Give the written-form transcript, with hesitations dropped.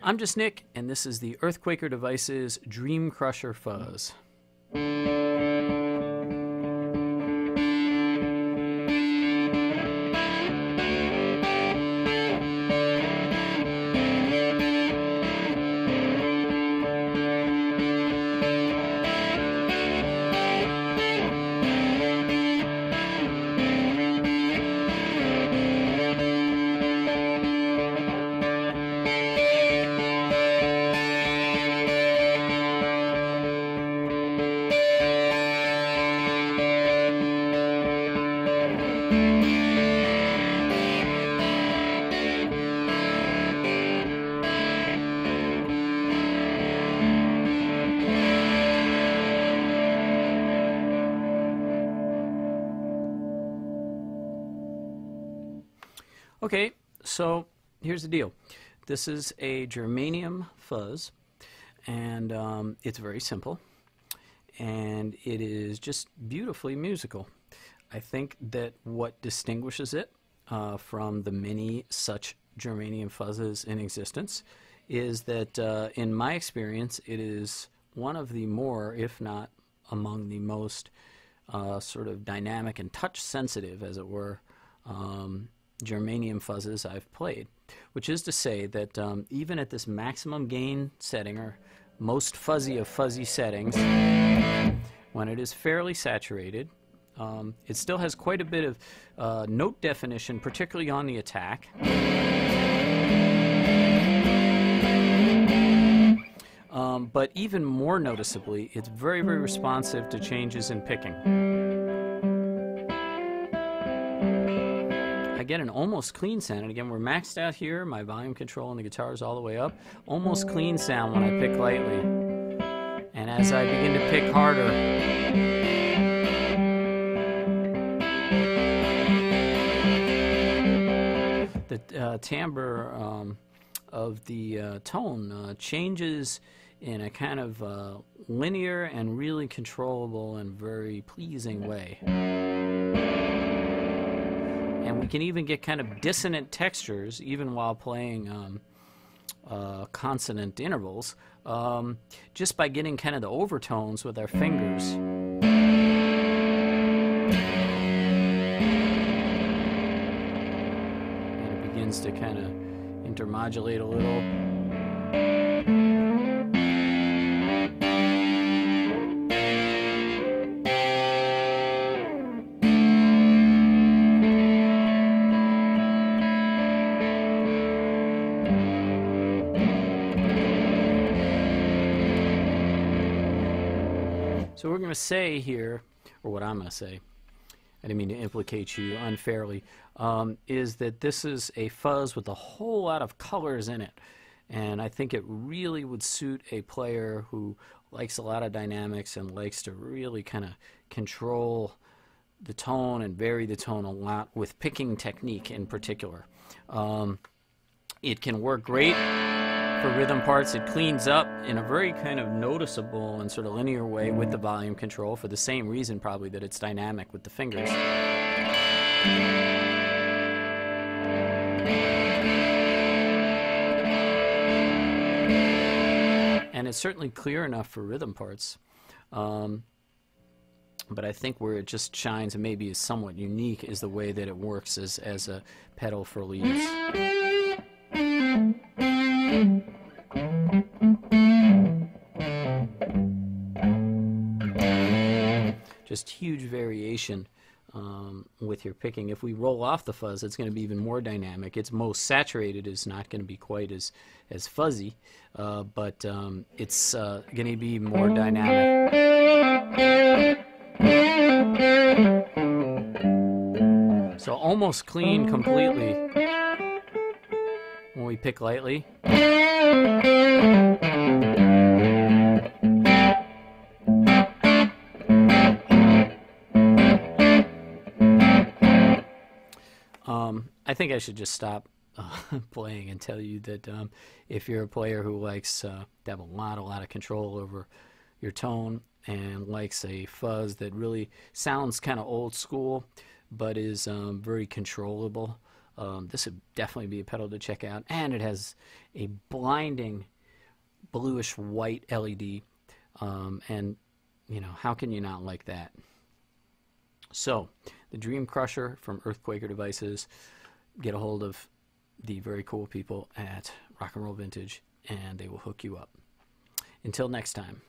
I'm just Nick, and this is the Earthquaker Devices Dream Crusher Fuzz. Okay, so here's the deal. This is a Germanium Fuzz, and it's very simple, and it is just beautifully musical. I think that what distinguishes it from the many such Germanium Fuzzes in existence is that, in my experience, it is one of the more, if not among the most sort of dynamic and touch-sensitive, as it were, Germanium Fuzzes I've played, which is to say that even at this maximum gain setting, or most fuzzy of fuzzy settings, when it is fairly saturated, it still has quite a bit of note definition, particularly on the attack. But even more noticeably, it's very, very responsive to changes in picking. I get an almost clean sound, and again, we're maxed out here. My volume control on the guitar is all the way up. Almost clean sound when I pick lightly. And as I begin to pick harder, the timbre of the tone changes in a kind of linear and really controllable and very pleasing way. And we can even get kind of dissonant textures even while playing consonant intervals, just by getting kind of the overtones with our fingers. And it begins to kind of intermodulate a little. So we're going to say here, or what I'm going to say, I didn't mean to implicate you unfairly, is that this is a fuzz with a whole lot of colors in it. And I think it really would suit a player who likes a lot of dynamics and likes to really kind of control the tone and vary the tone a lot with picking technique in particular. It can work great for rhythm parts. It cleans up in a very kind of noticeable and sort of linear way with the volume control, for the same reason probably that it's dynamic with the fingers. And it's certainly clear enough for rhythm parts. But I think where it just shines and maybe is somewhat unique is the way that it works as a pedal for leads. Just huge variation with your picking. If we roll off the fuzz, it's going to be even more dynamic. Its most saturated is not going to be quite as fuzzy, but it's going to be more dynamic. So almost clean completely when we pick lightly. I think I should just stop playing and tell you that if you're a player who likes to have a lot of control over your tone and likes a fuzz that really sounds kind of old school but is very controllable, This would definitely be a pedal to check out, and it has a blinding bluish white LED, and you know, how can you not like that? So the Dream Crusher from Earthquaker Devices. Get a hold of the very cool people at Rock and Roll Vintage, and they will hook you up. Until next time.